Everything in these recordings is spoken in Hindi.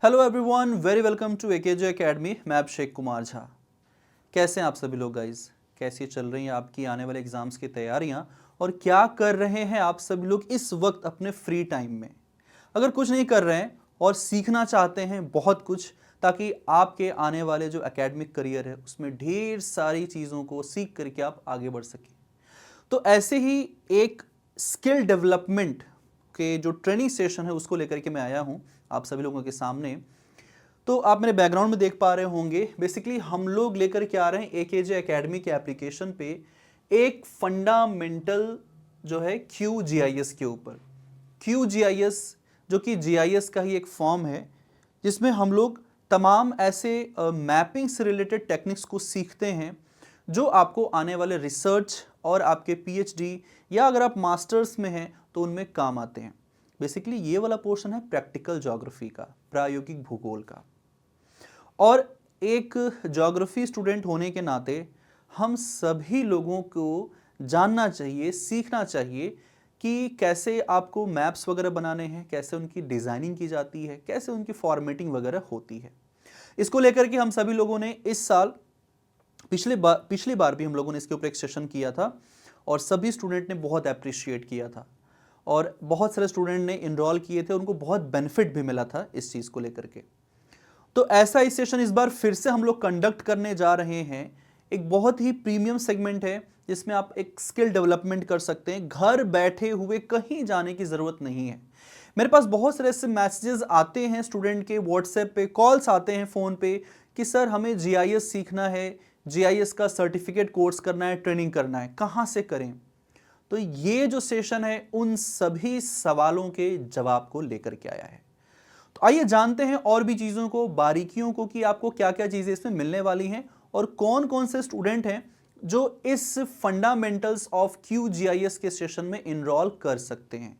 Hello everyone, very welcome to AKJ academy. मैं अभिषेक कुमार झा। कैसे हैं आप सभी लोग गाइज? कैसी चल रही हैं आपकी आने वाले एग्जाम्स की तैयारियां और क्या कर रहे हैं आप सभी लोग इस वक्त अपने फ्री टाइम में? अगर कुछ नहीं कर रहे हैं और सीखना चाहते हैं बहुत कुछ, ताकि आपके आने वाले जो एकेडमिक करियर है उसमें ढेर सारी चीज़ों को सीख करके आप आगे बढ़ सकें, तो ऐसे ही एक स्किल डेवलपमेंट के जो ट्रेनिंग सेशन है उसको लेकर के मैं आया हूं आप सभी लोगों के सामने। तो आप मेरे बैकग्राउंड में देख पा रहे होंगे, बेसिकली हम लोग लेकर के आ रहे हैं एकेजे एकेडमी के एप्लीकेशन पे एक फंडामेंटल जो है QGIS के ऊपर। QGIS जो कि GIS का ही एक फॉर्म है, जिसमें हम लोग तमाम ऐसे मैपिंग से रिलेटेड टेक्निक्स को सीखते हैं जो आपको आने वाले रिसर्च और आपके PhD या अगर आप मास्टर्स में हैं तो उनमें काम आते हैं। बेसिकली ये वाला पोर्शन है प्रैक्टिकल ज्योग्राफी का, प्रायोगिक भूगोल का। और एक ज्योग्राफी स्टूडेंट होने के नाते हम सभी लोगों को जानना चाहिए, सीखना चाहिए कि कैसे आपको मैप्स वगैरह बनाने हैं, कैसे उनकी डिज़ाइनिंग की जाती है, कैसे उनकी फॉर्मेटिंग वगैरह होती है। इसको लेकर के हम सभी लोगों ने इस साल पिछली बार भी हम लोगों ने इसके ऊपर एक सेशन किया था और सभी स्टूडेंट ने बहुत अप्रिशिएट किया था और बहुत सारे स्टूडेंट ने इनरोल किए थे, उनको बहुत बेनिफिट भी मिला था इस चीज़ को लेकर के। तो ऐसा ही सेशन इस बार फिर से हम लोग कंडक्ट करने जा रहे हैं। एक बहुत ही प्रीमियम सेगमेंट है जिसमें आप एक स्किल डेवलपमेंट कर सकते हैं, घर बैठे हुए, कहीं जाने की ज़रूरत नहीं है। मेरे पास बहुत सारे ऐसे मैसेजेस आते हैं स्टूडेंट के, व्हाट्सएप पे कॉल्स आते हैं, फ़ोन पे, कि सर हमें GIS सीखना है, GIS का सर्टिफिकेट कोर्स करना है, ट्रेनिंग करना है, कहाँ से करें? तो ये जो सेशन है उन सभी सवालों के जवाब को लेकर के आया है। तो आइए जानते हैं और भी चीज़ों को, बारीकियों को, कि आपको क्या क्या चीज़ें इसमें मिलने वाली हैं और कौन कौन से स्टूडेंट हैं जो इस फंडामेंटल्स ऑफ QGIS के सेशन में इनरोल कर सकते हैं।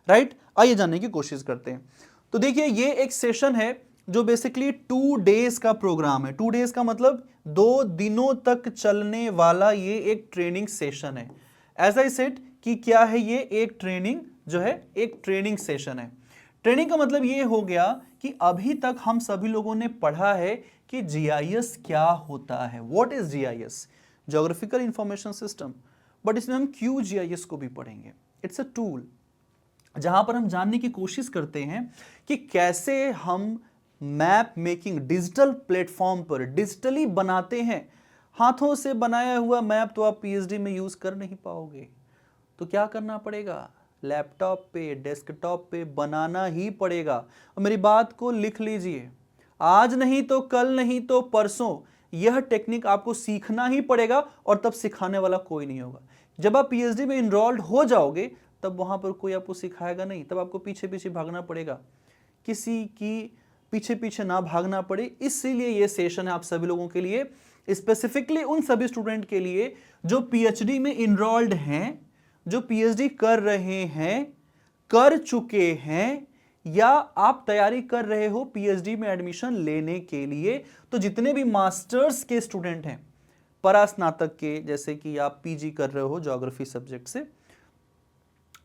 राइट, आइए जानने की कोशिश करते हैं। तो देखिए, ये एक सेशन है जो बेसिकली 2 डेज का प्रोग्राम है। 2 डेज का मतलब 2 दिनों तक चलने वाला ये एक ट्रेनिंग सेशन है। एज आई सेड कि क्या है ये, एक ट्रेनिंग जो है, एक ट्रेनिंग सेशन है। ट्रेनिंग का मतलब ये हो गया कि अभी तक हम सभी लोगों ने पढ़ा है कि GIS क्या होता है, what is GIS, geographical information system. But इसमें हम QGIS को भी पढ़ेंगे। इट्स अ टूल जहां पर हम जानने की कोशिश करते हैं कि कैसे हम मैप मेकिंग डिजिटल प्लेटफॉर्म पर डिजिटली बनाते हैं। हाथों से बनाया हुआ मैप तो आप PhD में यूज कर नहीं पाओगे, तो क्या करना पड़ेगा? लैपटॉप पे, डेस्कटॉप पे बनाना ही पड़ेगा। और मेरी बात को लिख लीजिए, आज नहीं तो कल, नहीं तो परसों यह टेक्निक आपको सीखना ही पड़ेगा और तब सिखाने वाला कोई नहीं होगा। जब आप PhD में इनरोल्ड हो जाओगे तब वहां पर कोई आपको सिखाएगा नहीं, तब आपको पीछे पीछे भागना पड़ेगा, किसी की पीछे पीछे ना भागना पड़े। इसीलिए ये सेशन है आप सभी लोगों के लिए, स्पेसिफिकली उन सभी स्टूडेंट के लिए जो PhD में इनरोल्ड हैं, जो PhD कर रहे हैं, कर चुके हैं, या आप तैयारी कर रहे हो PhD में एडमिशन लेने के लिए। तो जितने भी मास्टर्स के स्टूडेंट हैं, परास्नातक के, जैसे कि आप PG कर रहे हो ज्योग्राफी सब्जेक्ट से,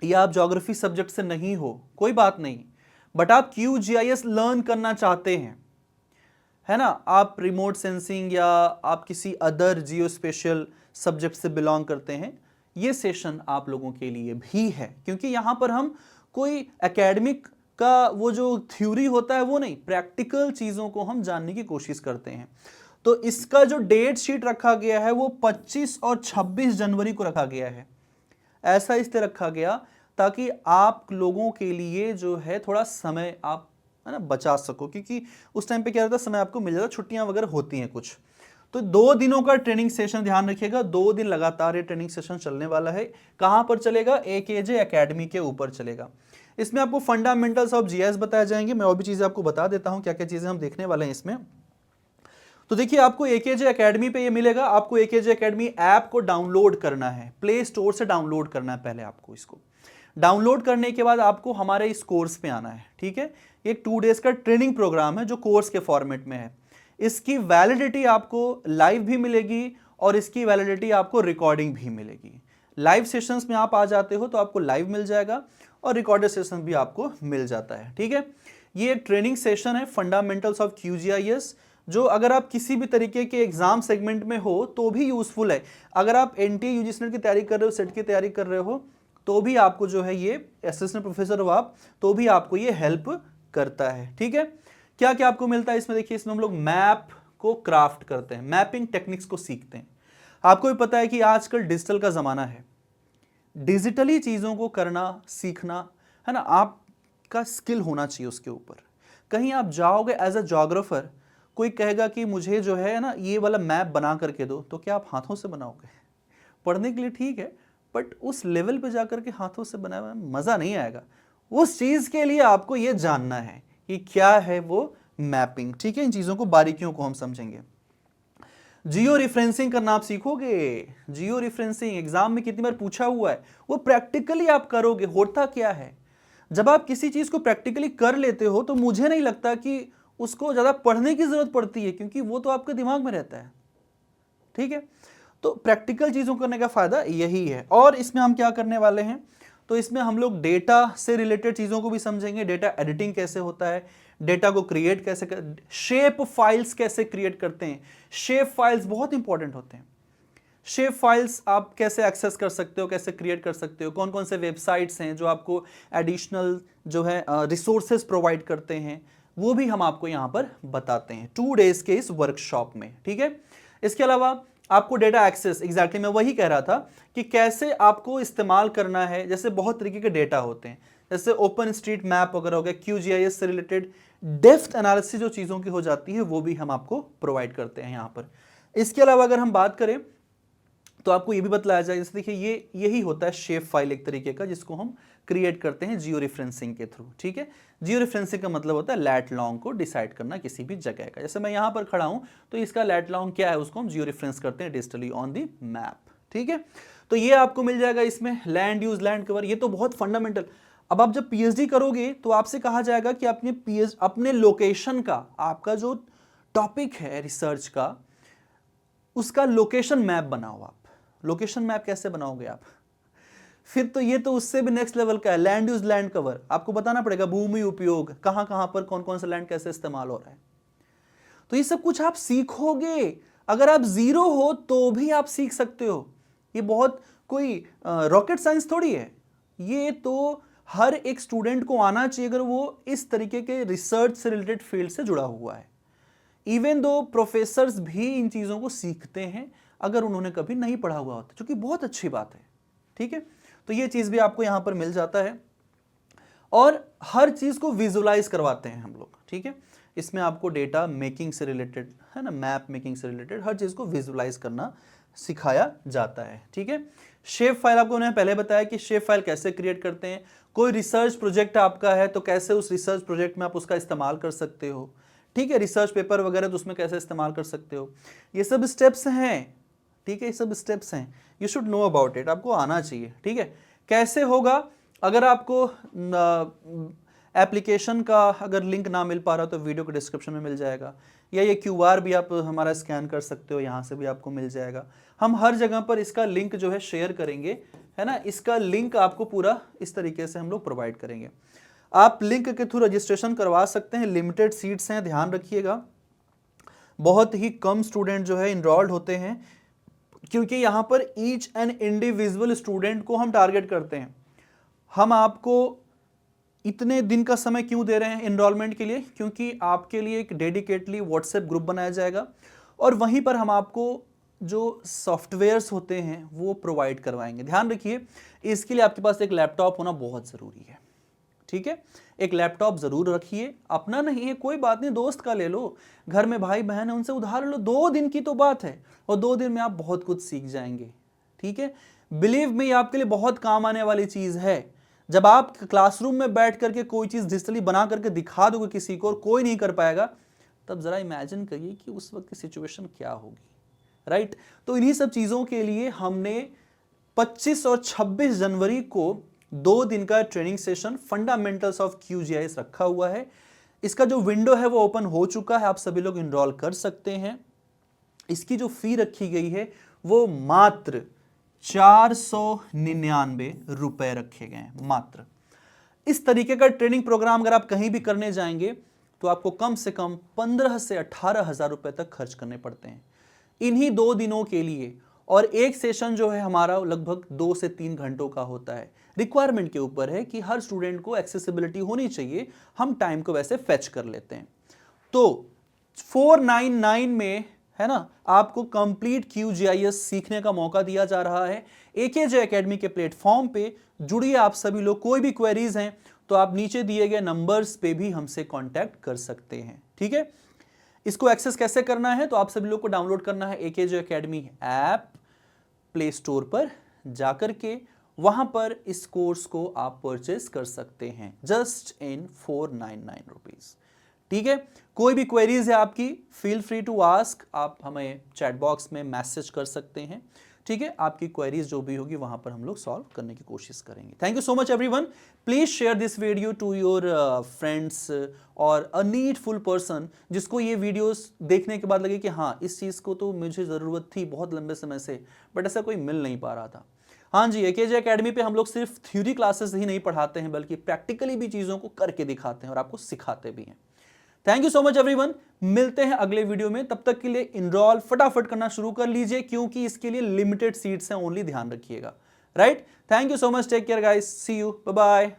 या आप ज्योग्राफी सब्जेक्ट से नहीं हो, कोई बात नहीं, बट आप QGIS लर्न करना चाहते हैं, है ना, आप रिमोट सेंसिंग या आप किसी अदर जियो स्पेशल सब्जेक्ट से बिलोंग करते हैं, ये सेशन आप लोगों के लिए भी है। क्योंकि यहाँ पर हम कोई एकेडमिक का वो जो थ्योरी होता है वो नहीं, प्रैक्टिकल चीज़ों को हम जानने की कोशिश करते हैं। तो इसका जो डेट शीट रखा गया है वो 25 और 26 जनवरी को रखा गया है। ऐसा इसलिए रखा गया ताकि आप लोगों के लिए जो है थोड़ा समय आप, है ना, बचा सको, क्योंकि उस टाइम पे क्या रहता है, समय आपको मिल जाता, छुट्टियां वगैरह होती हैं कुछ। तो 2 दिनों का ट्रेनिंग सेशन, ध्यान रखिएगा, 2 दिन लगातार ये ट्रेनिंग सेशन चलने वाला है। कहां पर चलेगा? एकेजे एकेडमी के ऊपर चलेगा। इसमें आपको फंडामेंटल्स ऑफ GIS बताए जाएंगे। मैं और भी चीजें आपको बता देता हूं क्या क्या चीजें हम देखने वाले हैं इसमें। तो देखिए, आपको एकेजे एकेडमी पे ये मिलेगा। आपको एकेजे एकेडमी ऐप को डाउनलोड करना है, प्ले स्टोर से डाउनलोड करना है। पहले आपको इसको डाउनलोड करने के बाद आपको हमारे इस कोर्स पे आना है, ठीक है। एक 2 डेज का ट्रेनिंग प्रोग्राम है जो कोर्स के फॉर्मेट में है। इसकी वैलिडिटी आपको लाइव भी मिलेगी और इसकी वैलिडिटी आपको रिकॉर्डिंग भी मिलेगी। लाइव सेशंस में आप आ जाते हो तो आपको लाइव मिल जाएगा और रिकॉर्डेड सेशन भी आपको मिल जाता है, ठीक है। ये एक ट्रेनिंग सेशन है फंडामेंटल्स ऑफ QGIS, जो अगर आप किसी भी तरीके के एग्जाम सेगमेंट में हो तो भी यूजफुल है। अगर आप NTA UGC की तैयारी कर रहे हो, सेट की तैयारी कर रहे हो, तो भी आपको जो है ये असिस्टेंट प्रोफेसर हो आप, तो भी आपको ये हेल्प करता है। ठीक है, क्या क्या आपको मिलता है इसमें? देखिए, इसमें हम लोग मैप को क्राफ्ट करते हैं, मैपिंग टेक्निक्स को सीखते हैं। आपको भी पता है कि आजकल डिजिटल का जमाना है, डिजिटली चीजों को करना सीखना है ना, आपका स्किल होना चाहिए उसके ऊपर। कहीं आप जाओगे एज अ जोग्राफर, कोई कहेगा कि मुझे जो है ना ये वाला मैप बना करके दो, तो क्या आप हाथों से बनाओगे? पढ़ने के लिए ठीक है, बट उस लेवल पे जाकर के हाथों से बनाया हुआ मजा नहीं आएगा। उस चीज के लिए आपको ये जानना है कि क्या है वो मैपिंग। ठीक है, इन चीजों को, बारीकियों को हम समझेंगे। जियो रिफरेंसिंग करना आप सीखोगे। जियो रिफरेंसिंग एग्जाम में कितनी बार पूछा हुआ है, वो प्रैक्टिकली आप करोगे। होता क्या है, जब आप किसी चीज को प्रैक्टिकली कर लेते हो तो मुझे नहीं लगता कि उसको ज्यादा पढ़ने की जरूरत पड़ती है, क्योंकि वो तो आपके दिमाग में रहता है। ठीक है, तो प्रैक्टिकल चीजों करने का फायदा यही है। और इसमें हम क्या करने वाले हैं, तो इसमें हम लोग डेटा से रिलेटेड चीजों को भी समझेंगे। डेटा एडिटिंग कैसे होता है, डेटा को क्रिएट कैसे कर, शेप फाइल्स कैसे क्रिएट करते हैं। शेप फाइल्स बहुत इंपॉर्टेंट होते हैं। शेप फाइल्स आप कैसे एक्सेस कर सकते हो, कैसे क्रिएट कर सकते हो, कौन कौन से वेबसाइट्स हैं जो आपको एडिशनल जो है रिसोर्सेज प्रोवाइड करते हैं, वो भी हम आपको यहाँ पर बताते हैं 2 डेज के इस वर्कशॉप में। ठीक है, इसके अलावा आपको डेटा एक्सेस, एग्जैक्टली मैं वही कह रहा था कि कैसे आपको इस्तेमाल करना है। जैसे बहुत तरीके के डेटा होते हैं, जैसे ओपन स्ट्रीट मैप वगैरह हो गया, QGIS से रिलेटेड डेप्थ एनालिसिस जो चीज़ों की हो जाती है वो भी हम आपको प्रोवाइड करते हैं यहाँ पर। इसके अलावा अगर हम बात करें तो आपको ये भी बतलाया जाए, जैसे देखिए ये यही होता है शेप फाइल एक तरीके का, जिसको हम क्रिएट करते हैं जियो रेफरेंसिंग के थ्रू। ठीक है, जियो रेफरेंसिंग का मतलब होता है लैट लॉन्ग को डिसाइड करना किसी भी जगह का। जैसे मैं यहाँ पर खड़ा हूँ तो इसका लैट लॉन्ग क्या है उसको हम जियो रेफरेंस करते हैं डिजिटली ऑन दी मैप। ठीक है, तो ये आपको मिल जाएगा इसमें। लैंड यूज, लैंड कवर, ये तो बहुत फंडामेंटल। अब आप जब PhD करोगे तो आपसे कहा जाएगा कि अपने लोकेशन का, आपका जो टॉपिक है रिसर्च का, उसका लोकेशन मैप बनाओ आप। लोकेशन मैप कैसे बनाओगे आप? फिर तो ये तो उससे भी नेक्स्ट लेवल का है, लैंड यूज, लैंड कवर। आपको बताना पड़ेगा भूमि उपयोग, कहां कहां पर कौन कौन सा लैंड कैसे इस्तेमाल हो रहा है। तो ये सब कुछ आप सीखोगे। अगर आप जीरो हो तो भी आप सीख सकते हो। ये बहुत कोई रॉकेट साइंस थोड़ी है, ये तो हर एक स्टूडेंट को आना चाहिए अगर वो इस तरीके के रिसर्च से रिलेटेड फील्ड से जुड़ा हुआ है। इवन दो प्रोफेसर्स भी इन चीज़ों को सीखते हैं अगर उन्होंने कभी नहीं पढ़ा हुआ होता, जो कि बहुत अच्छी बात है। ठीक है, तो ये चीज़ भी आपको यहाँ पर मिल जाता है। और हर चीज़ को विजुलाइज करवाते हैं हम लोग। ठीक है, इसमें आपको डेटा मेकिंग से रिलेटेड है ना, मैप मेकिंग से रिलेटेड हर चीज़ को विजुलाइज करना सिखाया जाता है। ठीक है, शेप फाइल आपको उन्हें पहले बताया कि शेप फाइल कैसे क्रिएट करते हैं। कोई रिसर्च प्रोजेक्ट आपका है तो कैसे उस रिसर्च प्रोजेक्ट में आप उसका इस्तेमाल कर सकते हो। ठीक है, रिसर्च पेपर वगैरह तो उसमें कैसे इस्तेमाल कर सकते हो। ये सब स्टेप्स हैं। ठीक है, ये सब स्टेप्स हैं, you should know about it, आपको आना चाहिए। ठीक है, कैसे होगा? अगर आपको एप्लीकेशन का अगर लिंक ना मिल पा रहा तो वीडियो के डिस्क्रिप्शन में मिल जाएगा, या ये QR भी आप हमारा स्कैन कर सकते हो, यहाँ से भी आपको मिल जाएगा। हम हर जगह पर इसका लिंक जो है शेयर करेंगे, है ना। इसका लिंक आपको पूरा इस तरीके से हम लोग प्रोवाइड करेंगे। आप लिंक के थ्रू रजिस्ट्रेशन करवा सकते हैं। लिमिटेड सीट्स हैं, ध्यान रखिएगा। बहुत ही कम स्टूडेंट जो है इनरोल्ड होते हैं, क्योंकि यहाँ पर ईच एंड इंडिविजुअल स्टूडेंट को हम टारगेट करते हैं। हम आपको इतने दिन का समय क्यों दे रहे हैं इनरोलमेंट के लिए? क्योंकि आपके लिए एक डेडिकेटली व्हाट्सएप ग्रुप बनाया जाएगा और वहीं पर हम आपको जो सॉफ्टवेयर्स होते हैं वो प्रोवाइड करवाएंगे। ध्यान रखिए, इसके लिए आपके पास एक लैपटॉप होना बहुत ज़रूरी है। ठीक है, एक लैपटॉप ज़रूर रखिए। अपना नहीं है कोई बात नहीं, दोस्त का ले लो, घर में भाई बहन है उनसे उधार लो। 2 दिन की तो बात है और 2 दिन में आप बहुत कुछ सीख जाएंगे। ठीक है, बिलीव मी, आपके लिए बहुत काम आने वाली चीज़ है। जब आप क्लासरूम में बैठ करके कोई चीज़ डिजिटली बना करके दिखा दोगे किसी को और कोई नहीं कर पाएगा, तब ज़रा इमेजिन करिए कि उस वक्त की सिचुएशन क्या होगी। राइट, तो इन्हीं सब चीज़ों के लिए हमने 25 और 26 जनवरी को 2 दिन का training session fundamentals of QGIS रखा हुआ है। इसका जो विंडो है वो ओपन हो चुका है, आप सभी लोग इनरोल कर सकते हैं। इसकी जो फी रखी गई है वो मात्र 499 रुपए रखे गए हैं, मात्र। इस तरीके का ट्रेनिंग प्रोग्राम अगर आप कहीं भी करने जाएंगे तो आपको कम से कम 15 से 18,000 रुपए तक खर्च करने पड़ते हैं इन्हीं 2 दिनों के लिए। और एक सेशन जो है हमारा लगभग 2 से 3 घंटों का होता है। रिक्वायरमेंट के ऊपर है कि हर स्टूडेंट को एक्सेसिबिलिटी होनी चाहिए, हम टाइम को वैसे फेच कर लेते हैं। तो 499 में है ना आपको कंप्लीट QGIS सीखने का मौका दिया जा रहा है AKJ एकेडमी के प्लेटफॉर्म पे। जुड़िए आप सभी लोग, कोई भी क्वेरीज हैं तो आप नीचे दिए गए नंबर्स पे भी हमसे कांटेक्ट कर सकते हैं, ठीक है। इसको एक्सेस कैसे करना है, तो आप सभी लोग को डाउनलोड करना है AKJ academy app play store पर जाकर के, वहां पर इस कोर्स को आप परचेस कर सकते हैं जस्ट इन 499 रुपीज, ठीक है। कोई भी क्वेरीज है आपकी, फील फ्री टू आस्क, आप हमें चैट बॉक्स में मैसेज कर सकते हैं, ठीक है। आपकी क्वेरीज जो भी होगी वहां पर हम लोग सॉल्व करने की कोशिश करेंगे। Thank you so much everyone. Please share this video to your friends और अ नीडफुल पर्सन जिसको ये वीडियोस देखने के बाद लगे कि हाँ इस चीज को तो मुझे जरूरत थी बहुत लंबे समय से, बट ऐसा कोई मिल नहीं पा रहा था। हाँ जी, AKJ एकेडमी पे हम लोग सिर्फ थ्योरी क्लासेस ही नहीं पढ़ाते हैं बल्कि प्रैक्टिकली भी चीजों को करके दिखाते हैं और आपको सिखाते भी हैं। Thank you so much everyone, मिलते हैं अगले वीडियो में। तब तक के लिए इनरोल फटाफट करना शुरू कर लीजिए क्योंकि इसके लिए लिमिटेड सीट्स हैं, ओनली ध्यान रखिएगा, right. Thank you so much, take care guys, see you, bye bye.